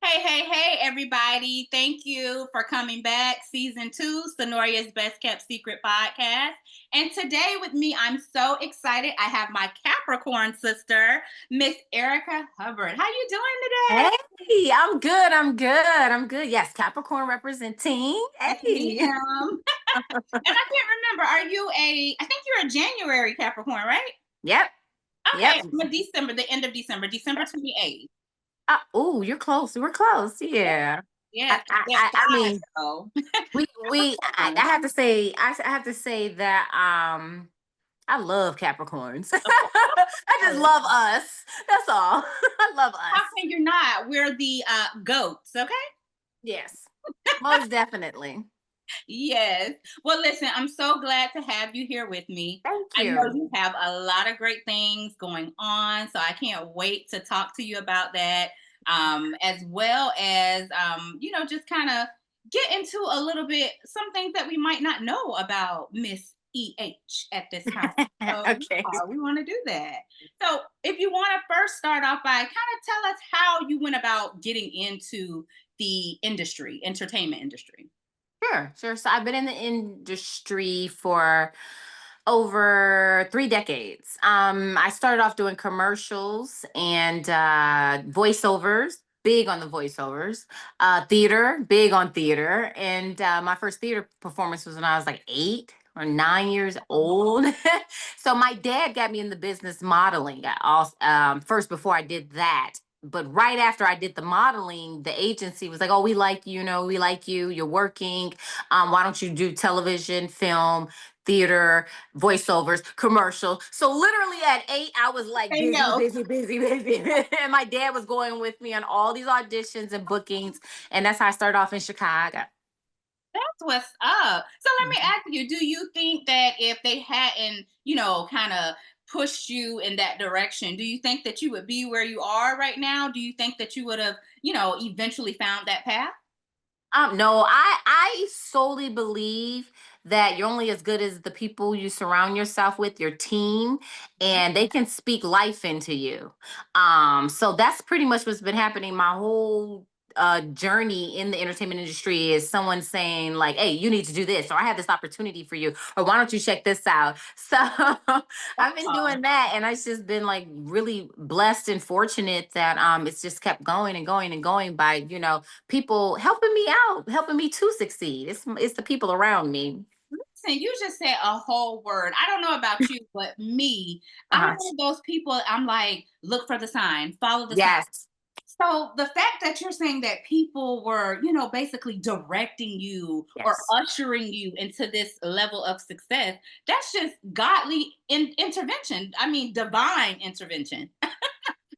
Hey, everybody. Thank you for coming back. Season two, Synoria's Best Kept Secret podcast. And today with me, I'm so excited. I have my Capricorn sister, Miss Erica Hubbard. How you doing today? Hey, I'm good. I'm good. Yes, Capricorn representing. Yes, Hey. ma'am. And I can't remember. I think you're a January Capricorn, right? Yep. Yep. Okay, I'm a December, the end of December, December 28th. Oh, you're close. We're close. Yeah, Yeah. yeah, I, I, that I I five, mean, though. I have to say, I have to say that I love Capricorns. Of I just course. love us. That's all. I love How us. can you not? We're the goats, okay? Yes, most definitely. Yes. Well, listen, I'm so glad to have you here with me. Thank I know you. you have a lot of great things going on, so I can't wait to talk to you about that, as well as, just kind of get into a little bit some things that we might not know about Miss EH at this time. So, Okay. yeah, we want to do that. So, if you want to first start off by kind of tell us how you went about getting into the industry, entertainment industry. Sure. So I've been in the industry for over 3 decades. I started off doing commercials and voiceovers, big on the voiceovers, theater, big on theater. And my first theater performance was when I was like 8 or 9 years old. So my dad got me in the business modeling. First before I did that. But right after I did the modeling, the agency was like, "Oh, we like you, we like you. You're working. Why don't you do television, film, theater, voiceovers, commercial?" So literally at 8, I was like Say busy, no. busy, busy, busy. And my dad was going with me on all these auditions and bookings. And that's how I started off in Chicago. That's what's up. So let me Mhm. ask you, do you think that if they hadn't, kind of pushed you in that direction, do you think that you would be where you are right now? Do you think that you would have, eventually found that path? No, I solely believe that you're only as good as the people you surround yourself with, your team, Yeah. and they can speak life into you. So that's pretty much what's been happening my whole journey in the entertainment industry is someone saying like, "Hey, you need to do this," or "I have this opportunity for you," or "Why don't you check this out?" So I've been Oh, doing that, and I've just been like really blessed and fortunate that it's just kept going and going and going by people helping me out, helping me to succeed. It's the people around me. listen, you just said a whole word. I don't know about you, but me, I'm Uh-huh. one of those people. I'm like, look for the sign, follow the sign. Yes. So the fact that you're saying that people were, basically directing you or Yes. ushering you into this level of success, that's just godly intervention. I mean, divine intervention.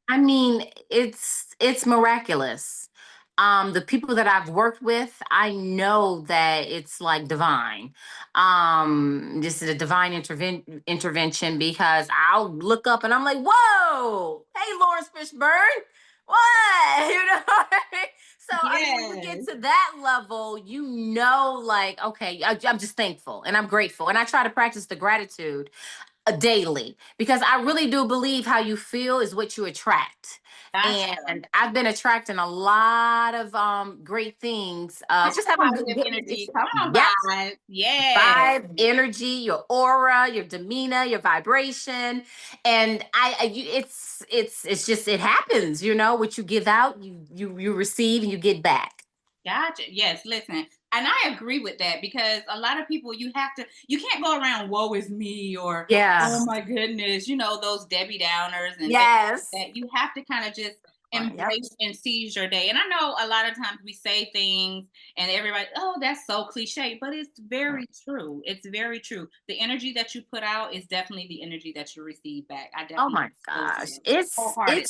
I mean, it's miraculous. The people that I've worked with, I know that it's like divine. This is a divine intervention because I'll look up and I'm like, "Whoa, hey, Lawrence Fishburne, what?" So I mean, when you get Yes. to that level, like, okay, I'm just thankful and I'm grateful, and I try to practice the gratitude daily because I really do believe how you feel is what you attract. Gotcha. And I've been attracting a lot of great things. Just having Positive good energy. relationship. Come on, Yes. vibe. Yeah. Vibe, energy, your aura, your demeanor, your vibration, and it's just it happens. What you give out, you receive, and you get back. Gotcha. Yes, listen. And I agree with that because a lot of people you can't go around woe is me or Yeah. oh my goodness, those Debbie Downers and things like Yes. that. You have to kind of just Yep. embrace and seize your day. And I know a lot of times we say things and everybody, oh, that's so cliche, but it's very true. It's very true. The energy that you put out is definitely the energy that you receive back. I Oh definitely my believe gosh. that It's wholeheartedly.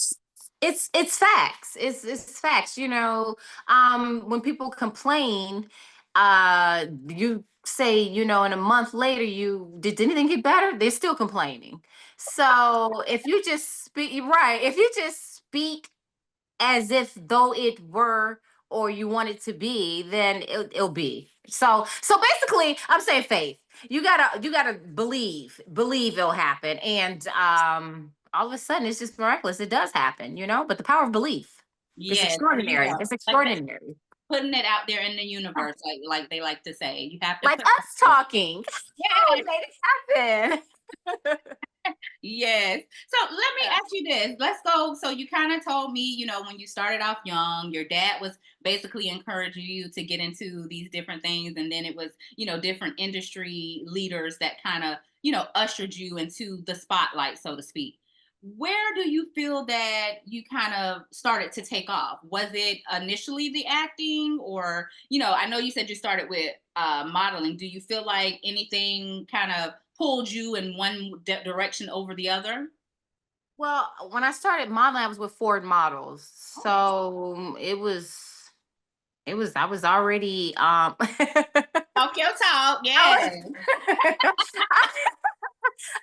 it's it's facts. It's facts. When people complain, you say, in a month later, you did anything get better? They're still complaining. So if you just speak, you're right. If you just speak as if though it were or you want it to be, then it'll be. So basically, I'm saying faith. You gotta believe it'll happen, and all of a sudden it's just miraculous. It does happen, but the power of belief. It's Yes, there you extraordinary. go. It's Like that, extraordinary. putting it out there in the universe, like they like to say. You have to Like put it us out there. talking. Oh, we Yes. made it happen. Yes. So let me Yeah. ask you this. Let's go. So you kind of told me, when you started off young, your dad was basically encouraging you to get into these different things. And then it was, different industry leaders that kind of, ushered you into the spotlight, so to speak. Where do you feel that you kind of started to take off? Was it initially the acting, or, I know you said you started with modeling. Do you feel like anything kind of pulled you in one direction over the other? Well, when I started modeling, I was with Ford Models. Oh, So I was already talk your talk. I Yes. was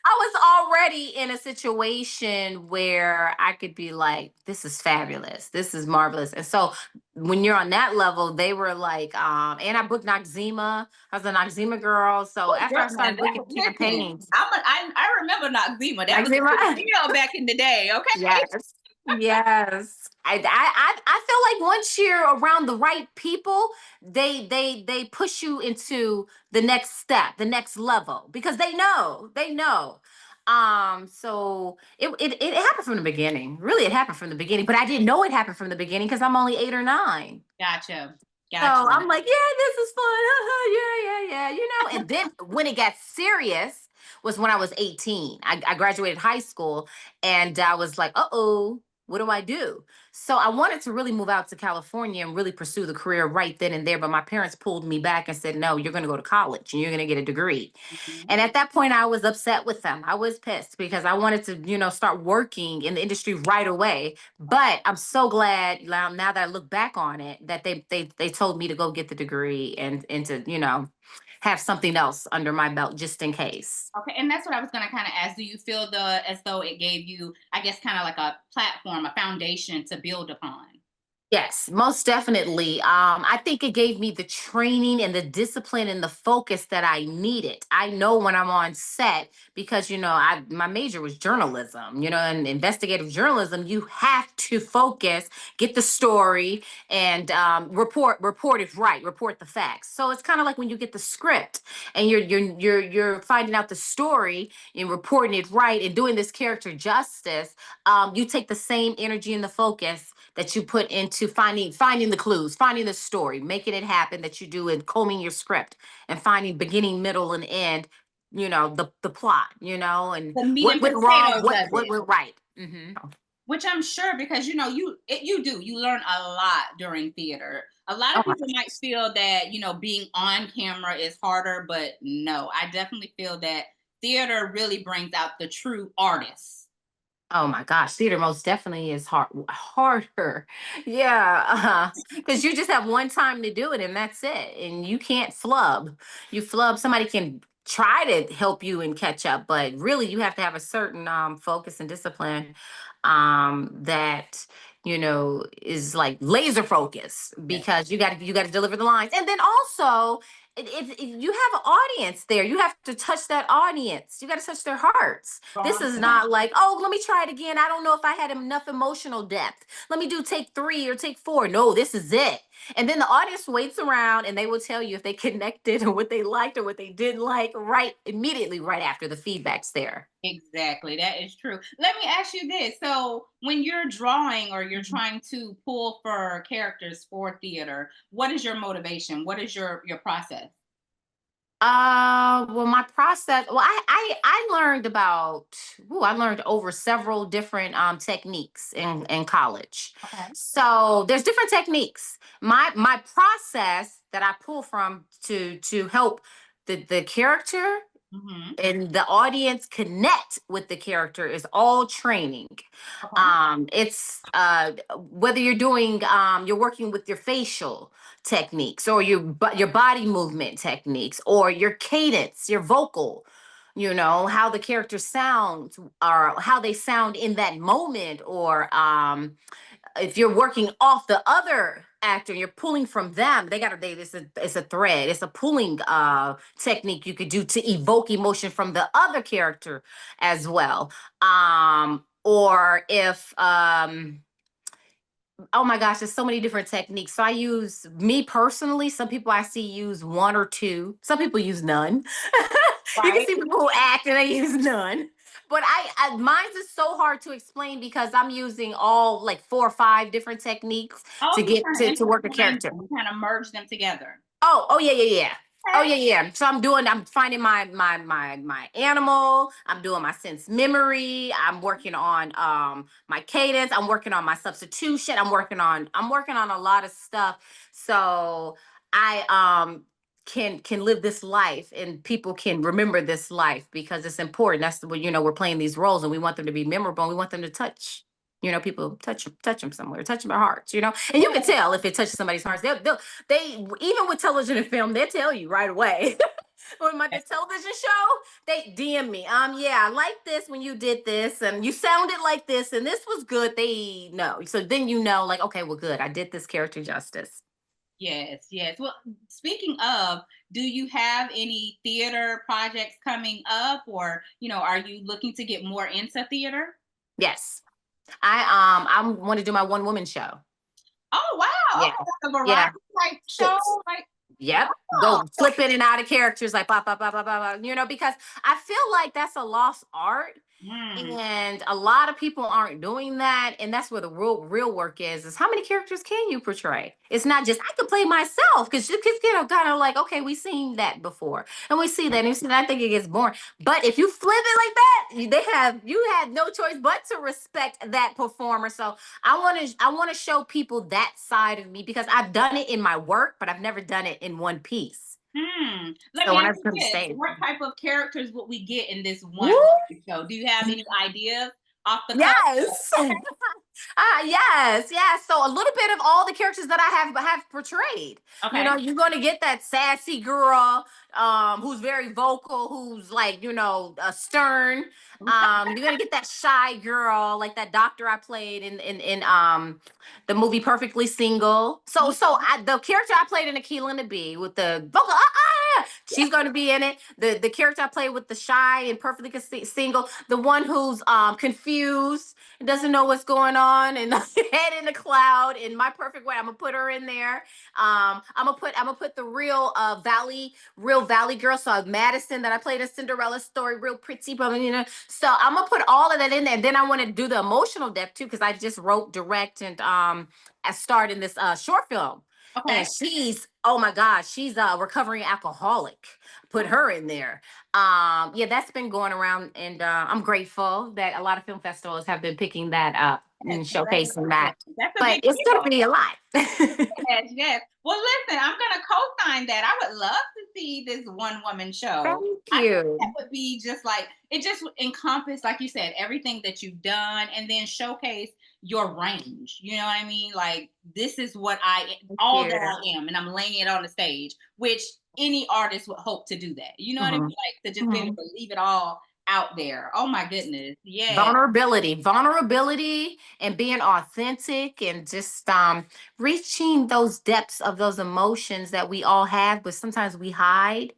I was already in a situation where I could be like, this is fabulous. This is marvelous. And so when you're on that level, they were like, and I booked Noxzema. I was a Noxzema girl. So Oh, after girl, I now started booking that, listen, campaigns, I remember Noxzema. That was a big Noxzema. deal back in the day. Okay. Yes. Yes. I feel like once you're around the right people, they push you into the next step, the next level, because they know. So it happened from the beginning. Really, it happened from the beginning, but I didn't know it happened from the beginning because I'm only 8 or 9. Gotcha. So Gotcha. I'm like, yeah, this is fun. Yeah, yeah. And then when it got serious was when I was 18. I graduated high school and I was like, uh-oh, what do I do? So I wanted to really move out to California and really pursue the career right then and there. But my parents pulled me back and said, no, you're going to go to college and you're going to get a degree. Mhm. And at that point, I was upset with them. I was pissed because I wanted to, start working in the industry right away. But I'm so glad now that I look back on it that they told me to go get the degree and to have something else under my belt just in case. Okay, and that's what I was gonna kind of ask. Do you feel as though it gave you, I guess, kind of like a platform, a foundation to build upon? Yes, most definitely. I think it gave me the training and the discipline and the focus that I needed. I know when I'm on set because my major was journalism, and investigative journalism. You have to focus, get the story, and report it right, report the facts. So it's kind of like when you get the script and you're finding out the story and reporting it right and doing this character justice. You take the same energy and the focus that you put into finding the clues, finding the story, making it happen that you do in combing your script and finding beginning, middle, and end, the plot, and The meat what and went wrong, potatoes of what it. went right. Which I'm sure, because you learn a lot during theater. A lot Oh of my people might feel that being on camera is harder, but no, I definitely feel that theater really brings out the true artists. Oh my gosh, theater most definitely is harder. Yeah, because you just have one time to do it and that's it. And you can't flub. You flub, somebody can try to help you and catch up, but really you have to have a certain focus and discipline that is like laser focus Yes. because you got to deliver the lines. And then also you have an audience there. You have to touch that audience. You got to touch their hearts. This Strong is point. not like, oh, let me try it again. I don't know if I had enough emotional depth. Let me do take 3 or take 4. No, this is it. And then the audience waits around and they will tell you if they connected or what they liked or what they didn't like right immediately right after the feedback's there. Exactly. That is true. Let me ask you this. So, when you're drawing or you're trying to pull for characters for theater, what is your motivation? What is your process? Well, my process. Well, I learned about. I learned over several different techniques in college. Okay. So there's different techniques. My process that I pull from to help the character Hmm. and the audience connect with the character is all training. Okay. It's whether you're working with your facial techniques or your body movement techniques or your cadence, your vocal, how the character sounds or how they sound in that moment, or if you're working off the other actor, you're pulling from them. It's a thread. It's a pulling technique you could do to evoke emotion from the other character as well. Or if Oh my gosh, there's so many different techniques. So I use, me personally, some people I see use one or two. Some people use none. You can Right? see people who act and they use none. But mine's is so hard to explain because I'm using all like 4 or 5 different techniques Oh, to you get kind of to work a intertwine character. them, kind of merge them together. Oh yeah, yeah, yeah. Oh Okay. yeah, yeah. So I'm finding my animal. I'm doing my sense memory. I'm working on my cadence. I'm working on my substitution. I'm working on a lot of stuff. So I can live this life and people can remember this life because it's important. That's what, we're playing these roles and we want them to be memorable. And we want them to touch. People touch them somewhere, touch their hearts. And you can tell if it touches somebody's hearts. They even with television and film, they tell you right away. With the television show, they DM me. Yeah, I like this when you did this, and you sounded like this, and this was good. They know. So then like, okay, well, good. I did this character justice. Yes, yes. Well, speaking of, do you have any theater projects coming up, or are you looking to get more into theater? Yes. I want to do my one woman show. Oh wow! Yeah. Okay, like a Yeah. variety type show, like Yep. oh, Go flip in and out of characters like blah, blah, blah, blah, blah, blah, because I feel like that's a lost art. mm, And a lot of people aren't doing that. And that's where the real work is how many characters can you portray? It's not just I could play myself because you kids get kind of like, okay, we've seen that before. And we see that. And I think it gets boring. But if you flip it like that, you had no choice but to respect that performer. So I want to show people that side of me because I've done it in my work, but I've never done it in one piece. Let So me when ask I you come to this: stage, what type of characters would we get in this one woo, show? Do you have any ideas off the cuff? yes. Okay, Yes, yes. So a little bit of all the characters that I have portrayed. okay, You're gonna get that sassy girl, who's very vocal, who's like, stern. You're gonna get that shy girl, like that doctor I played in the movie Perfectly Single. The character I played in Akeelah and the Bee with the vocal, she's gonna be in it. The character I played with the shy and perfectly single, the one who's confused, doesn't know what's going on, and head in the cloud in my perfect way. I'm gonna put her in there. I'm gonna put the real valley girl. So Madison that I played in Cinderella story, real pretty, but So I'm gonna put all of that in there. And then I want to do the emotional depth too, because I just wrote, direct, and I starred in this short film. And okay. oh my gosh, she's a recovering alcoholic. Put her in there. Yeah, that's been going around, and I'm grateful that a lot of film festivals have been picking that up Yes, and showcasing that. congratulations. That's a But big it's gonna deal. be a lot. Yes, yes. Well, listen, I'm gonna co-sign that. I would love to see this one woman show. Thank I think that you. would be just like it just would encompass, like you said, everything that you've done and then showcase your range. You know what I mean? Like this is what Thank all that you. I am, and I'm laying it on the stage, which any artist would hope to do that. You know what I mean? Mhm, Like to just be able mhm. to leave it all out there. Oh my goodness. Yeah. Vulnerability, and being authentic, and just reaching those depths of those emotions that we all have, but sometimes we hide.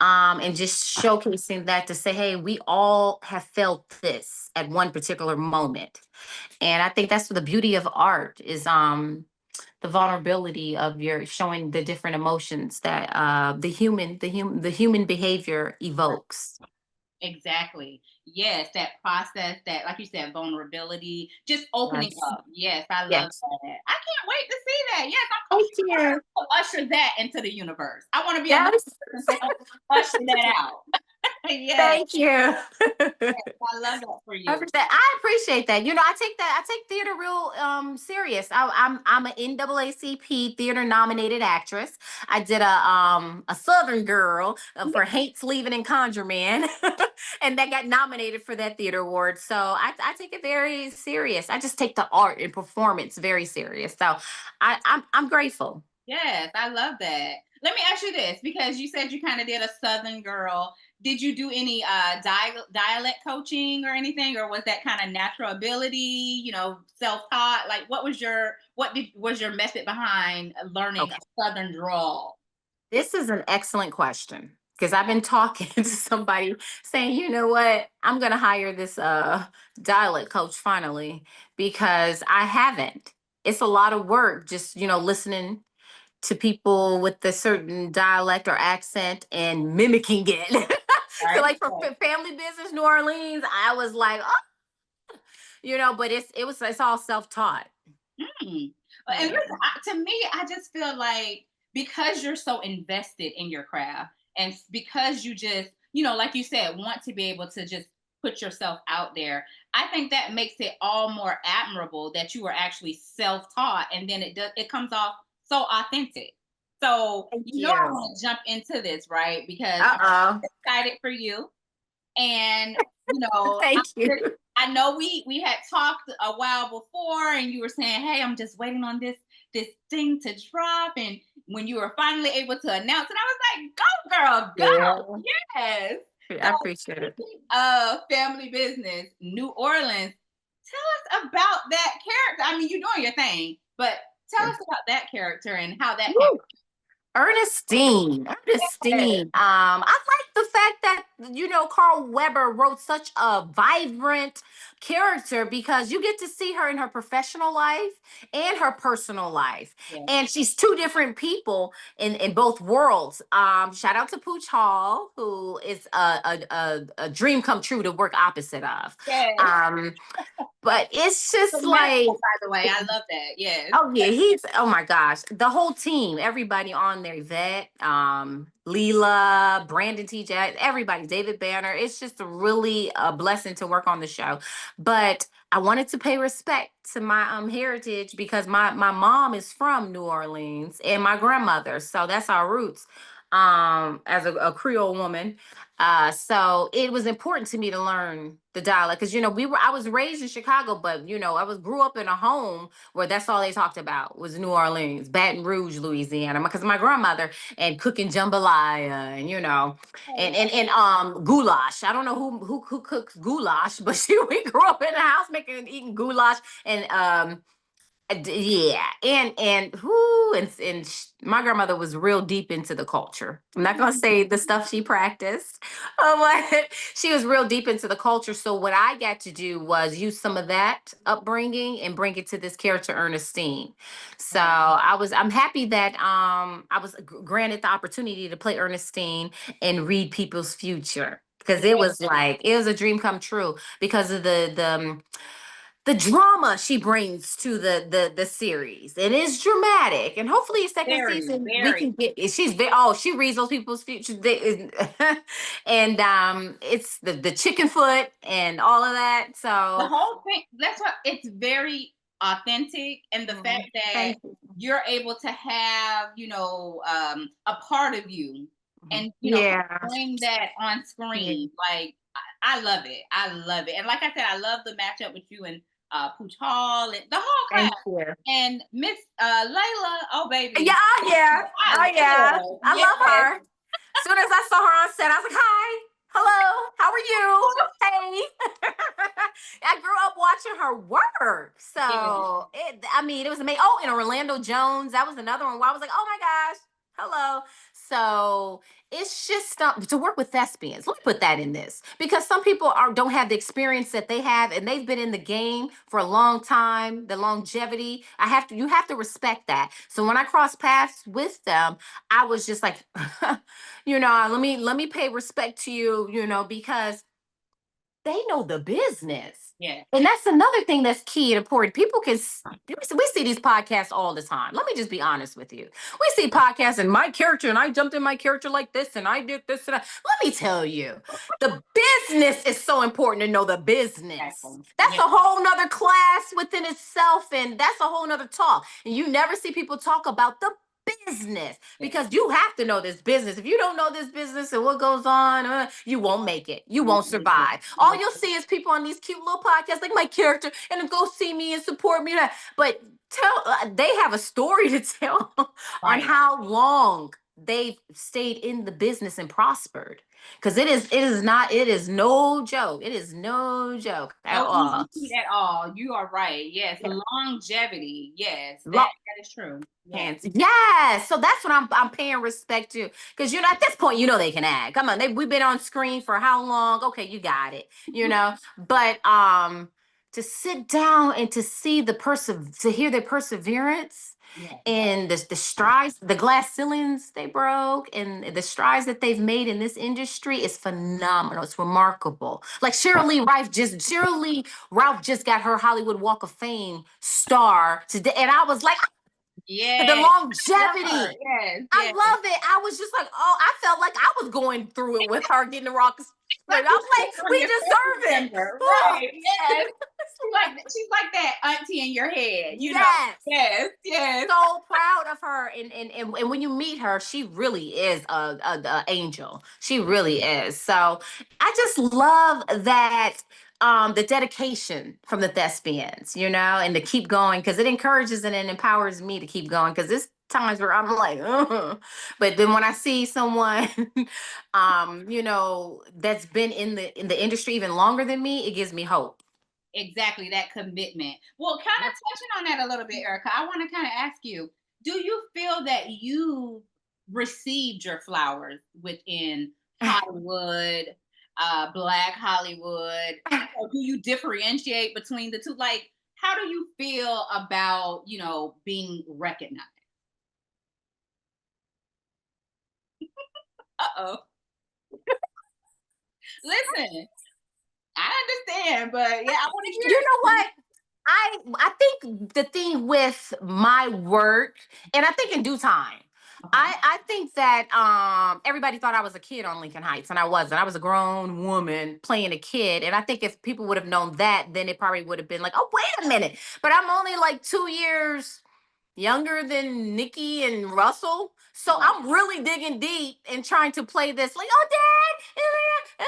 And just showcasing that to say, hey, we all have felt this at one particular moment. And I think that's what the beauty of art is, the vulnerability of your showing the different emotions that the human behavior evokes. Exactly. Yes, that process, that like you said, vulnerability, just opening Yes. up. Yes, I love Yes. that. I can't wait to see that. Yes, Thank you. I'm gonna usher that into the universe. I want to be another Yes. person to help usher that out. Yes, Thank you. I love that for I you. appreciate that. I appreciate that. I take theater real serious. I'm an NAACP theater nominated actress. I did a Southern Girl for Hates Leaving and Conjure Man, and that got nominated for that theater award. So I take it very serious. I just take the art and performance very serious. So I'm grateful. Yes, I love that. Let me ask you this, because you said you kind of did a Southern girl. Did you do any dialect coaching or anything, or was that kind of natural ability? Self-taught. Like, was your method behind learning Okay. a Southern drawl? This is an excellent question because I've been talking to somebody saying, you know what, I'm going to hire this dialect coach finally because I haven't. it's a lot of work just, listening to people with a certain dialect or accent and mimicking it. So Right. like for family business, New Orleans, I was like, oh, but it's all self-taught. Mm. And Yeah. listen, to me, I just feel like because you're so invested in your craft and because you just, like you said, want to be able to just put yourself out there, I think that makes it all more admirable that you were actually self-taught and then it comes off so authentic. So, Thank I you. want to jump into this, right? Because Uh-oh. I'm excited for you. And you know, Thank you. I know we had talked a while before, and you were saying, "Hey, I'm just waiting on this thing to drop." And when you were finally able to announce it, I was like, "Go, girl, Yeah. go!" Yes. I So appreciate it. speaking of family business, New Orleans, tell us about that character. I mean, you're doing your thing, but tell us about that character and how that came. Woo. Ernestine. I like the fact that Carl Weber wrote such a vibrant character because you get to see her in her professional life and her personal life, Yeah. and she's two different people in both worlds. Shout out to Pooch Hall, who is a dream come true to work opposite of. Yes. Um, but it's So just like. magical, by the way. I love that. Yes. Oh yeah, oh my gosh, the whole team, everybody on there, Yvette, Leela, Brandon TJ, everybody, David Banner. It's just really a blessing to work on the show. But I wanted to pay respect to my heritage because my mom is from New Orleans and my grandmother, so that's our roots. As a Creole woman, so it was important to me to learn the dialect because I was raised in Chicago, but grew up in a home where that's all they talked about was New Orleans, Baton Rouge, Louisiana, because my grandmother and cooking jambalaya and goulash. I don't know who cooks goulash, but we grew up in the house eating goulash and yeah, my grandmother was real deep into the culture. I'm not gonna say the stuff she practiced, but she was real deep into the culture. So what I got to do was use some of that upbringing and bring it to this character Ernestine. So I'm happy that I was granted the opportunity to play Ernestine and read people's future because it was a dream come true because of the drama she brings to the series. It is dramatic, and hopefully, second Very, season we very. can get. She reads those people's future, and it's the chicken foot and all of that. The So, whole thing, that's what it's very authentic. And the fact that thank you. you're able to have, a part of you and, Yeah, bring that on yeah. screen. Like, I love it. I love it. And like I said, I love the matchup with you and Pooch Hall and the whole class. Thank you. And Miss Layla, oh Yeah, baby. oh yeah, I oh yeah. love, I yes. love her. As soon as I saw her on set, I was like, "Hi, hello, how are you? Hey." I grew up watching her work, Yeah. so it was amazing. Oh, and Orlando Jones, that was another one where I was like, "Oh my gosh, hello." So it's just to work with thespians. Let me put that in this because some people don't have the experience that they have, and they've been in the game for a long time. The longevity, you have to respect that. So when I crossed paths with them, I was just like, let me pay respect to you, because they know the business. Yeah. And that's another thing that's key and important. People we see these podcasts all the time. Let me just be honest with you. We see podcasts and my character, and I jumped in my character like this, and I did this and that. Let me tell you, the business is so important to know the business. Exactly. That's Yeah. a whole nother class within itself, and that's a whole nother talk. And you never see people talk about the business because you have to know this business. If you don't know this business and what goes on, you won't make it. You won't survive. All you'll see is people on these cute little podcasts like my character and then go see me and support me. But they have a story to tell on Right. how long they've stayed in the business and prospered. Because it is no joke. It is no joke at No all. easy feat at all. You are right. Yes. Yeah. Longevity. Yes. That, Lo- that is true. Yes. Hands. Yes. So that's what I'm paying respect to. Because at this point, they can act. Come on, we've been on screen for how long? Okay, you got it. But to to sit down and to see to hear their perseverance Yeah. and the strides, the glass ceilings they broke, and the strides that they've made in this industry is phenomenal. It's remarkable. Like Cheryl Lee Ralph just got her Hollywood Walk of Fame star today, and I was like, the Yes. Love her. longevity. Yes. I Yes. love it. I was just like, oh, I felt like I was going through it with her getting the rock. I Like was you like, on we your deserve family it. member. Oh. Right. Yes. She's like that auntie in your head, you know. Yes. Yes, yes. So proud of her, and when you meet her, she really is a angel. She really is. So I just love that, the dedication from the thespians, and to keep going, because it encourages and it empowers me to keep going, because there's times where I'm like, ugh. But then when I see someone that's been in the industry even longer than me, it gives me hope. Exactly, that commitment. Well, kind of Yep. touching on that a little bit, Erica, I want to kind of ask you, do you feel that you received your flowers within Hollywood, Black Hollywood? Or do you differentiate between the two? Like, how do you feel about, being recognized? Uh-oh. Listen, I understand, but yeah, I want to hear You know it. what? I think the thing with my work, and I think in due time, Okay. I think that everybody thought I was a kid on Lincoln Heights, and I wasn't. I was a grown woman playing a kid, and I think if people would have known that, then it probably would have been like, oh, wait a minute, but I'm only like 2 years younger than Nikki and Russell. So Right. I'm really digging deep and trying to play this like, oh, dad,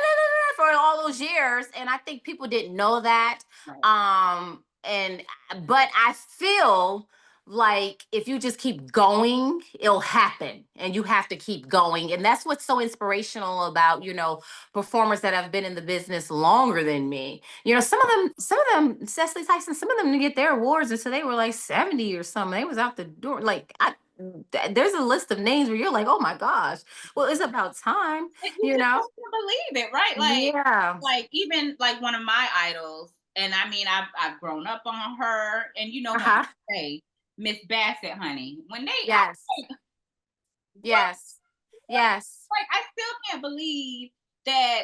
for all those years. And I think people didn't know that. Right. And but I feel like if you just keep going, it'll happen, and you have to keep going. And that's what's so inspirational about, performers that have been in the business longer than me. Some of them, Cecily Tyson, some of them didn't get their awards until they were like 70 or something. They was out the door. There's a list of names where you're like, oh my gosh, well, it's about time, And you you just know? don't believe it, right? Yeah. Like even like one of my idols, and I mean, I've grown up on her, and when Uh-huh. I say Miss Bassett, honey, when I Yes. was like, what? Yes. Yes. Like I still can't believe that,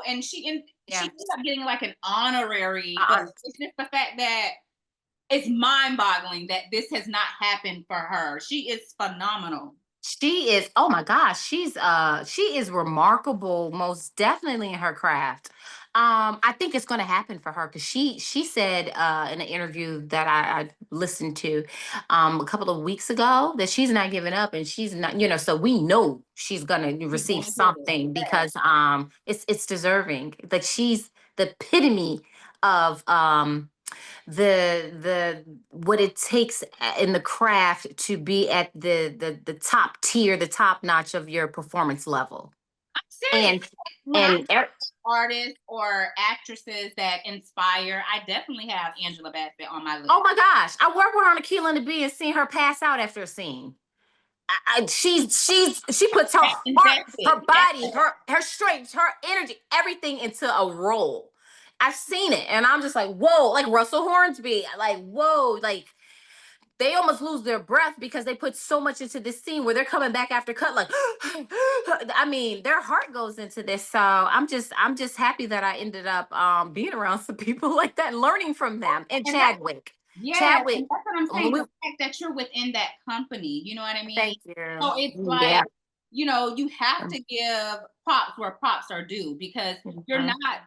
and she Yeah. ended up getting like an honorary, but Uh-uh. it's just the fact that it's mind-boggling that this has not happened for her. She is phenomenal. She is, oh my gosh, she is remarkable, most definitely in her craft. I think it's gonna happen for her, because she said in an interview that I listened to a couple of weeks ago that she's not giving up, and she's not, so we know she's gonna She's receive gonna get it. something, Yes. because it's deserving. Like, she's the epitome of the what it takes in the craft to be at the top tier, the top notch of your performance level. I'm serious. And When I and er- artists or actresses that inspire, I definitely have Angela Bassett on my list. oh my gosh, I worked with her on Akeelah and the Bee and seen her pass out after a scene. She puts her That heart, invested. her Yes. body, her strength, her energy, everything into a role. I've seen it, and I'm just like, whoa, like Russell Hornsby, like, whoa, like they almost lose their breath because they put so much into this scene where they're coming back after cut, like, I mean, their heart goes into this. So I'm just happy that I ended up being around some people like that and learning from them. And And that's Chadwick. yeah, Chadwick. and that's what I'm saying. The we- fact that you're within that company, you know what I mean? Thank you. So it's Yeah. like, you have to give props where props are due, because you're Mhm. not,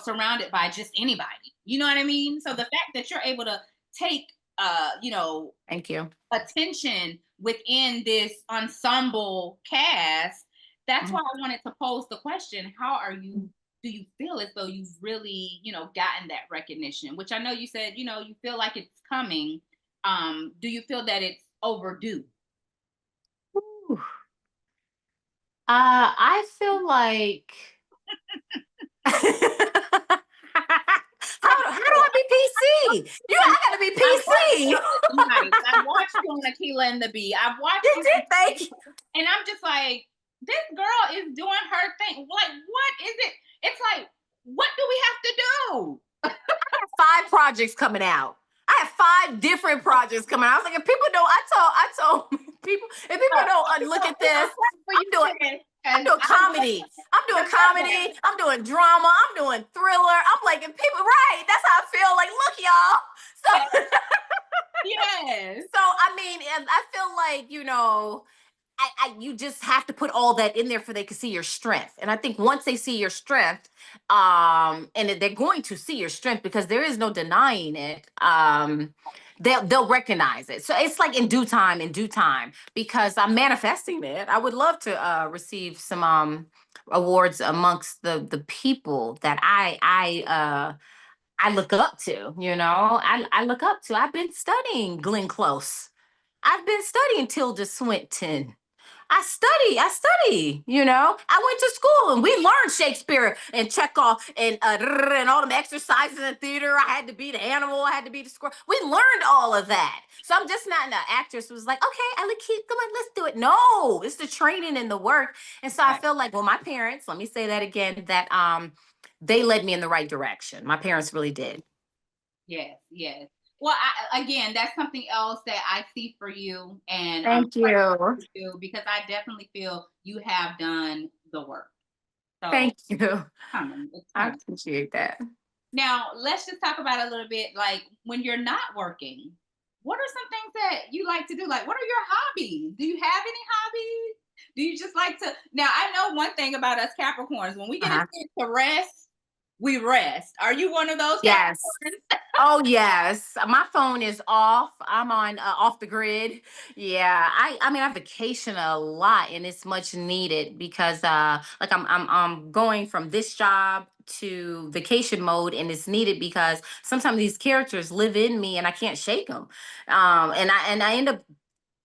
surrounded by just anybody. You know what I mean? So the fact that you're able to take Thank you. attention within this ensemble cast, that's Mhm. why I wanted to pose the question, do you feel as though you've really, gotten that recognition? Which I know you said, you feel like it's coming. Do you feel that it's overdue? Whew. I feel like how do I be PC? I gotta be I watched you PC. on the night. I watched you on Akeelah and the Bee. I've watched You you, did, thank you. and I'm just like, this girl is doing her thing. Like, what is it? It's like, what do we have to do? 5 projects coming out. I have 5 different projects coming out. I was like, if people don't, I told people, if people don't look at this, I'm doing comedy. I'm doing comedy. I'm doing drama. I'm doing thriller. I'm like, if people, right? That's how I feel. Like, look, y'all. So, yes. so I mean, I feel like, you just have to put all that in there for they can see your strength. And I think once they see your strength, and they're going to see your strength because there is no denying it, they'll recognize it. So it's like in due time, because I'm manifesting it. I would love to receive some awards amongst the people that I look up to, I look up to. I've been studying Glenn Close. I've been studying Tilda Swinton. I study, I went to school and we learned Shakespeare and Chekhov and all them exercises in theater. I had to be the animal. I had to be the squirrel. We learned all of that. So I'm just not an actress who was like, okay, Ellie, come on, let's do it. No, it's the training and the work. And so I feel like, well, my parents, let me say that again, that they led me in the right direction. My parents really did. Yes, yes. Well, again, that's something else that I see for you, and Thank you. because I definitely feel you have done the work. So thank you. it's coming. I appreciate that. Now, let's just talk about a little bit, like when you're not working, what are some things that you like to do? Like, what are your hobbies? Do you have any hobbies? Do you just like to? Now, I know one thing about us Capricorns: when we get a chance to rest, we rest. Are you one of those? Yes. Oh yes. My phone is off. I'm on off the grid. Yeah. I mean I vacation a lot and it's much needed because like I'm going from this job to vacation mode and it's needed because sometimes these characters live in me and I can't shake them. And I end up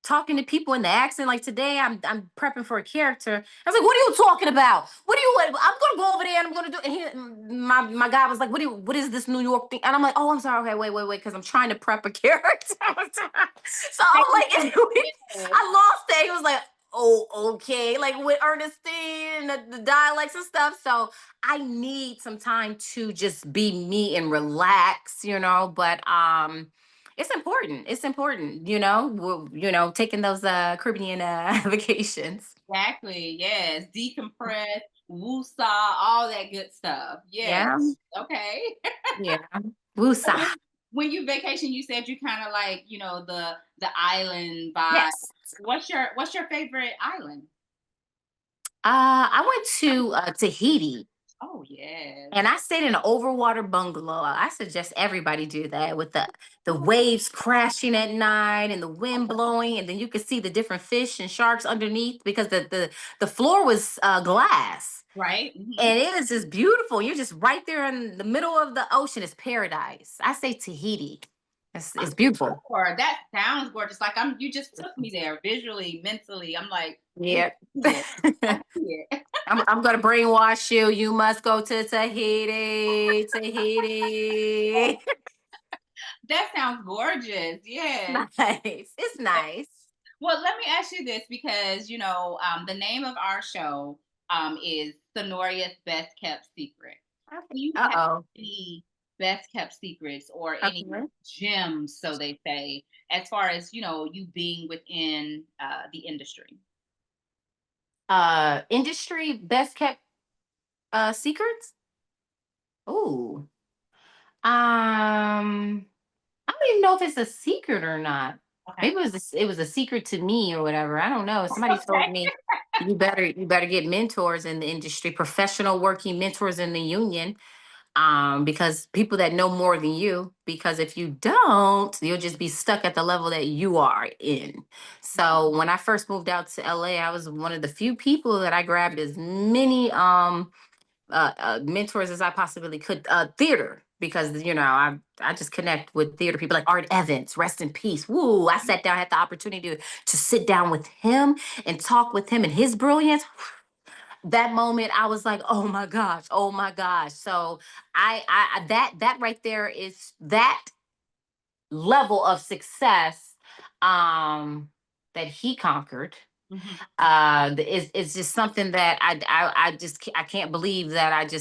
talking to people in the accent. Like today, I'm prepping for a character. I was like, "What are you talking about? What are you? I'm gonna go over there and I'm gonna do." And my guy was like, What is this New York thing?" And I'm like, "Oh, I'm sorry. Okay, wait, because I'm trying to prep a character." So I'm like, anyway, I lost it. He was like, "Oh, okay," like with Ernestine and the dialects and stuff. So I need some time to just be me and relax, But it's important. It's important, taking those Caribbean vacations. Exactly. Yes. Decompress, woosah, all that good stuff. Yes. Yeah. Okay. Yeah. Wusa. When you vacation, you said you kind of like, the island vibe. Yes. What's your favorite island? I went to Tahiti. Oh yes. And I stayed in an overwater bungalow. I suggest everybody do that with the waves crashing at night and the wind blowing, and then you could see the different fish and sharks underneath because the floor was glass. Right. Mm-hmm. And it is just beautiful. You're just right there in the middle of the ocean. It's paradise. I say Tahiti. It's beautiful. Or that sounds gorgeous. Like you just took me there visually, mentally. I'm like, yeah. I'm gonna brainwash you. You must go to Tahiti. Tahiti. That sounds gorgeous. Yeah. Nice. It's nice. Well, let me ask you this because the name of our show is Synoria's Best Kept Secret. Do you have any best kept secrets or any gems, so they say, as far as you being within the industry? Industry best kept secrets? Oh. I don't even know if it's a secret or not. Okay. Maybe it was a secret to me or whatever. I don't know. Somebody told me you better get mentors in the industry, professional working mentors in the union. Because people that know more than you, because if you don't, you'll just be stuck at the level that you are in. So when I first moved out to LA, I was one of the few people that I grabbed as many mentors as I possibly could. Theater, because I just connect with theater people like Art Evans, rest in peace. Woo! I sat down, had the opportunity to sit down with him and talk with him and his brilliance. That moment, I was like, oh my gosh, oh my gosh. So that right there is that level of success that he conquered. Mhm. It's just something that I can't believe that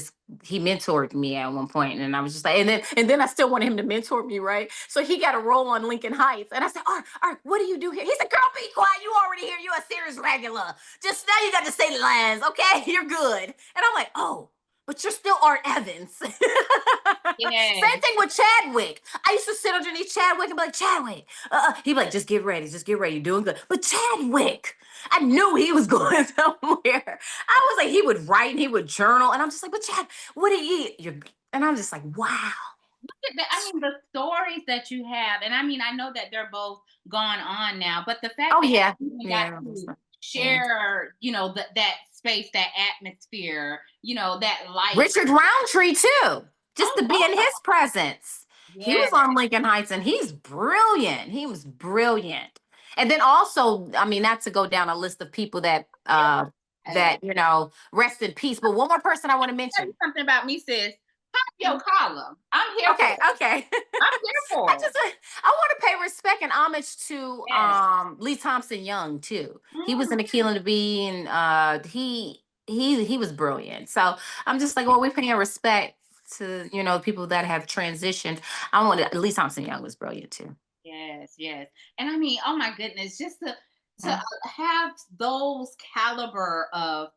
he mentored me at one point, and I was just like, and then I still wanted him to mentor me, right? So he got a role on Lincoln Heights, and I said, Art, what do you do here? He said, girl, be quiet, you already here, you a series regular. Just now you got to say the lines, okay? You're good. And I'm like, oh, but you're still Art Evans. Same Yes. thing with Chadwick. I used to sit underneath Chadwick and be like, Chadwick. He'd be like, just get ready, you're doing good. But Chadwick, I knew he was going somewhere. I was like, he would write and he would journal. And I'm just like, but Chad, what do you eat? And I'm just like, wow. I mean, the stories that you have, and I mean, I know that they're both gone on now, but the fact Oh, that yeah. you even got Yeah. to Yeah. share, that space, that atmosphere, that light. Richard Roundtree, too, just Oh, to be in his presence. He yeah, was on Lincoln Heights and he's brilliant. He was brilliant. And then also, I mean, not to go down a list of people yeah. rest in peace. But one more person I want to Tell mention. you something about me, sis. Pop your collar. I'm here for Okay, it. okay. I'm here I for it. just I want to pay respect and homage to Yes. Lee Thompson Young too. He was Mm, in Akeelah and the Bee, and he was brilliant. So I'm just like, well, we're paying respect to people that have transitioned. I want to, Lee Thompson Young was brilliant too. yes, yes. And I mean, oh my goodness, just to Mm. have those caliber of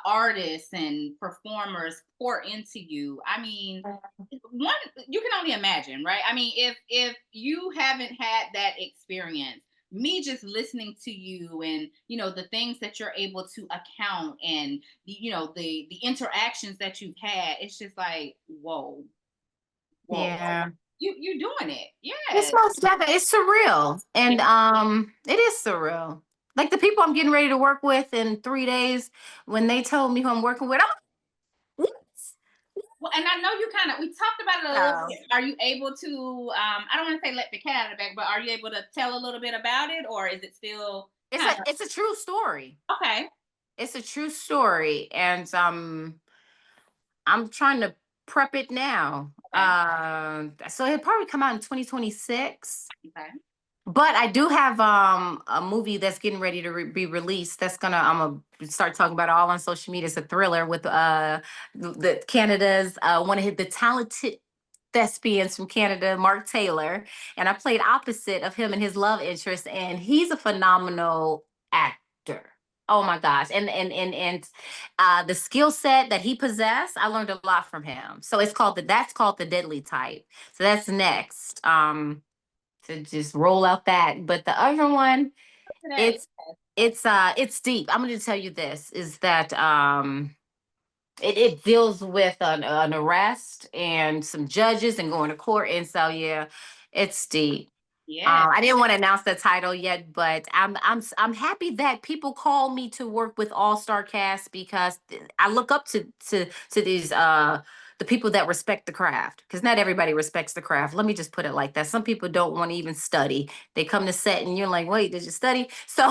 artists and performers pour into you. I mean, one, you can only imagine, right? I mean, if you haven't had that experience, me just listening to you and the things that you're able to account and the interactions that you've had, it's just like whoa, Yeah. you doing it. It's Yes. most definitely, it's surreal. And it is surreal. Like the people I'm getting ready to work with in 3 days, when they told me who I'm working with, I'm like, Well, and I know you kind of, we talked about it a little what? bit. Are you able to, I don't want to say let the cat out of the bag, but are you able to tell a little bit about it, or is it still It's kind a it's a true story. of okay? It's a true story, and I'm trying to prep it now. Okay. So it'll probably come out in 2026. Okay. But I do have a movie that's getting ready to be released. I'm gonna start talking about it all on social media. It's a thriller with the Canada's one of the talented thespians from Canada, Mark Taylor, and I played opposite of him and his love interest, and he's a phenomenal actor. Oh my gosh. And the skill set that he possessed, I learned a lot from him. So that's called The Deadly Type. So that's next. To just roll out that. But the other one, Today. it's deep. I'm going to tell you this is that it deals with an arrest and some judges and going to court, and so yeah, it's deep. Yeah. I didn't want to announce the title yet, but I'm happy that people call me to work with All Star Cast, because I look up to these the people that respect the craft, because not everybody respects the craft. Let me just put it like that. Some people don't want to even study. They come to set and you're like, wait, did you study? So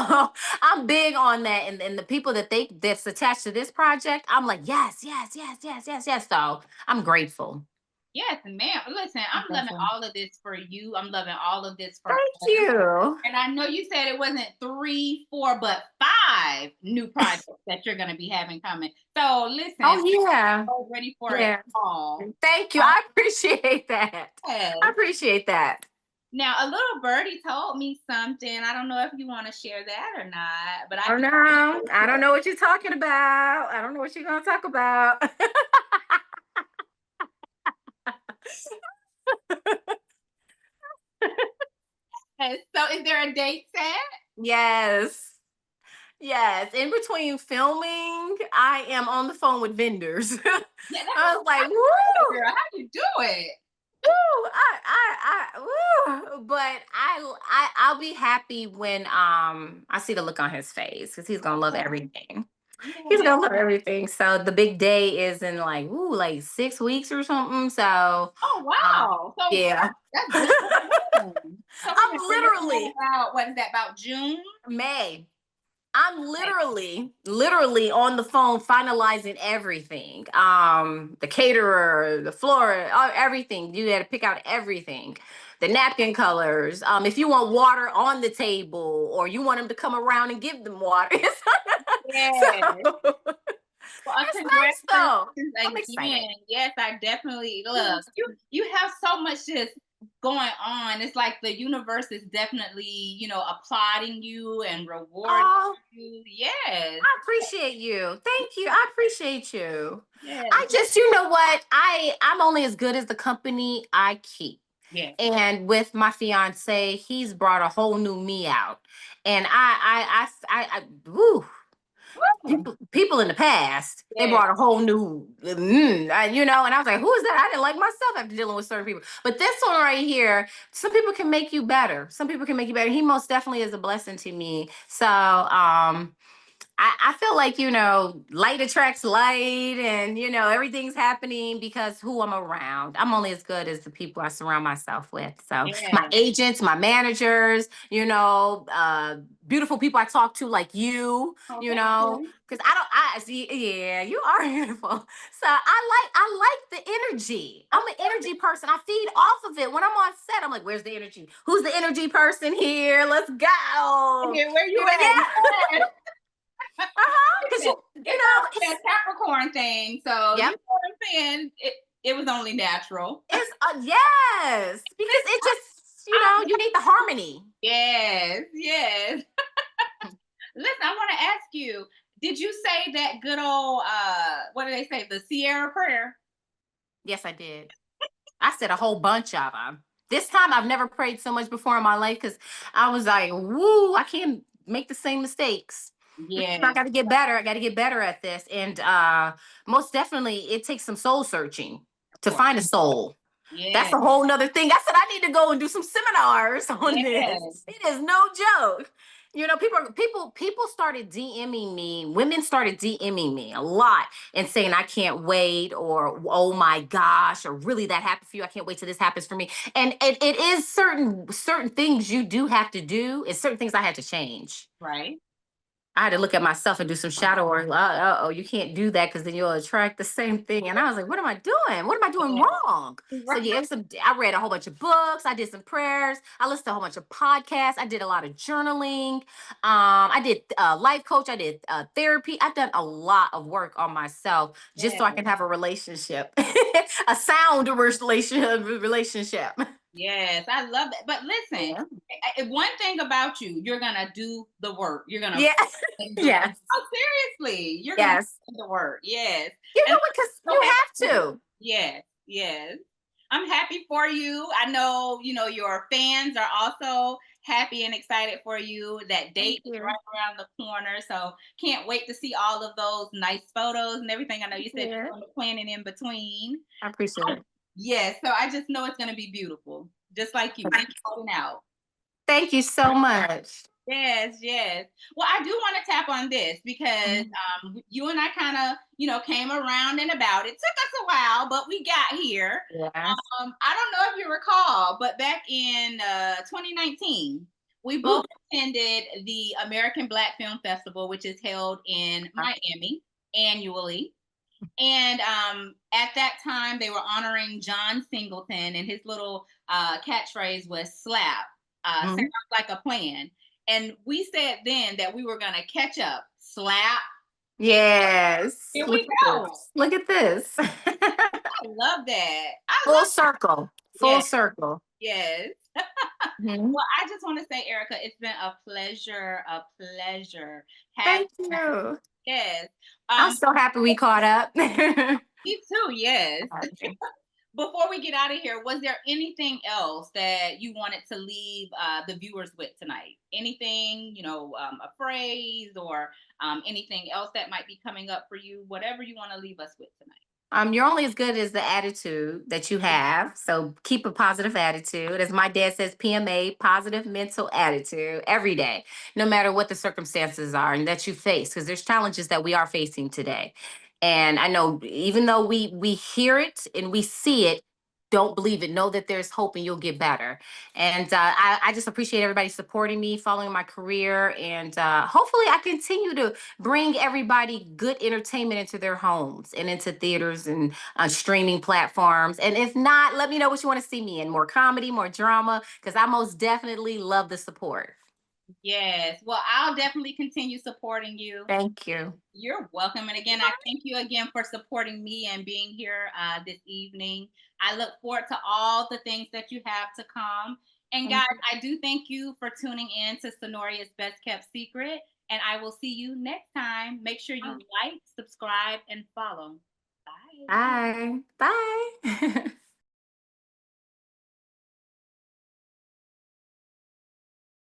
I'm big on that, and the people that's attached to this project, I'm like, yes, yes, yes, yes, yes, yes. So I'm grateful. Yes, ma'am. Listen, I'm loving Thank all of this for you. I'm loving all of this for us. you. And I know you said it wasn't 3, 4, but 5 new projects that you're going to be having coming. So listen, Oh yeah. so ready for it Yeah. all. Thank you. I appreciate that. I Yes. appreciate that. Now, a little birdie told me something. I don't know if you want to share that or not, but I Oh can. no, I don't know what you're talking about. I don't know what you're gonna talk about. So, is there a date set? Yes. Yes. In between filming, I am on the phone with vendors. Yeah, that's I was like, good, woo, girl. How you do it? woo, woo. But I'll be happy when I see the look on his face, because he's gonna love everything. He's Yeah. gonna love everything. So the big day is in like, ooh, like 6 weeks or something. So Oh wow. So yeah. that's good. I'm So we're looking at literally about what is that? About June? May. I'm literally on the phone finalizing everything. The caterer, the floor, everything. You had to pick out everything. The napkin colors. If you want water on the table, or you want them to come around and give them water. Yes. So Well, it's nice though. congratulations I'm excited. again. Yes, I definitely look. You have so much just going on. It's like the universe is definitely, applauding you and rewarding Oh, you. Yes. I appreciate you. Thank you. I appreciate you. Yes. I just, you know what? I'm only as good as the company I keep. Yes. And with my fiance, he's brought a whole new me out. And woo, people in the past, they Yes. brought a whole new, and I was like, who is that? I didn't like myself after dealing with certain people. But this one right here, some people can make you better. Some people can make you better. He most definitely is a blessing to me. So, I feel like, light attracts light, and, everything's happening because who I'm around. I'm only as good as the people I surround myself with. So my Yes. agents, my managers, beautiful people I talk to like you, Oh, thank you. because I see, yeah, you are beautiful. So I like the energy. I'm an energy person. I feed off of it. When I'm on set, I'm like, where's the energy? Who's the energy person here? Let's go. Okay, where you Yeah. at? Because It's a Capricorn thing, so you yep. know what I'm saying. It was only natural. It's yes, because it just you need the harmony. Yes, yes. Listen, I want to ask you, did you say that good old what do they say, the Sierra prayer? Yes, I did. I said a whole bunch of them. This time I've never prayed so much before in my life because I was like, woo, I can't make the same mistakes. I Yes. got to get better. I got to get better at this. And most definitely, it takes some soul searching to find a soul. That's Yes. a whole nother thing. I said I need to go and do some seminars on this. Yes. It is no joke. People started DMing me. Women started DMing me a lot and saying I can't wait, or oh my gosh, or really that happened for you. I can't wait till this happens for me. And it is certain things you do have to do, and certain things I had to change. Right. I had to look at myself and do some shadow work. Oh, you can't do that because then you'll attract the same thing. And I was like, what am I doing? What am I doing wrong? So Right. yeah, I read a whole bunch of books. I did some prayers. I listened to a whole bunch of podcasts. I did a lot of journaling. I did life coach. I did therapy. I've done a lot of work on myself just so I Yes. can have a relationship, a sound relationship. Yes, I love that. But listen, Yeah. one thing about you, you're gonna do the work. You're gonna Yeah. do the work. Yes. Oh, seriously, you're gonna Yes. do the work. Yes, You and know what? Because I'm so you happy have for you. to. Yes, yes. I'm happy for you. I know, your fans are also happy and excited for you. That Thank date is you. right around the corner. So can't wait to see all of those nice photos and everything. I know you said Yeah. you're planning in between. I appreciate it. Yes, so I just know it's going to be beautiful, just like you. Keep holding out. Thank you so much. Yes, yes. Well, I do want to tap on this because Mhm. you and I kind of, came around and about. It took us a while, but we got here. Yes. I don't know if you recall, but back in 2019, we Ooh. both attended the American Black Film Festival, which is held in Miami annually. And at that time, they were honoring John Singleton, and his little catchphrase was "slap." Sounds Mhm. like a plan. And we said then that we were going to catch up, slap. Yes. Here Look we at go. this. Look at this. I love that. I Full love circle. Full Yes, circle. yes. Mhm. Well, I just want to say, Erica, it's been a pleasure, a pleasure. Have Thank you. yes. I'm Um, so happy we caught up. me too. Yes. Before we get out of here, was there anything else that you wanted to leave the viewers with tonight? Anything, a phrase or anything else that might be coming up for you? Whatever you want to leave us with tonight. You're only as good as the attitude that you have. So keep a positive attitude. As my dad says, PMA, positive mental attitude every day, no matter what the circumstances are and that you face, because there's challenges that we are facing today. And I know even though we hear it and we see it, don't believe it. Know that there's hope and you'll get better. And I just appreciate everybody supporting me, following my career. And hopefully I continue to bring everybody good entertainment into their homes and into theaters and streaming platforms. And if not, let me know what you want to see me in. More comedy, more drama, because I most definitely love the support. Yes. Well, I'll definitely continue supporting you. Thank you. You're welcome. And again, I thank you again for supporting me and being here this evening. I look forward to all the things that you have to come. And Thank guys, you. I do thank you for tuning in to Sonoria's Best Kept Secret. And I will see you next time. Make sure you like, subscribe, and follow. Bye. Bye. Bye.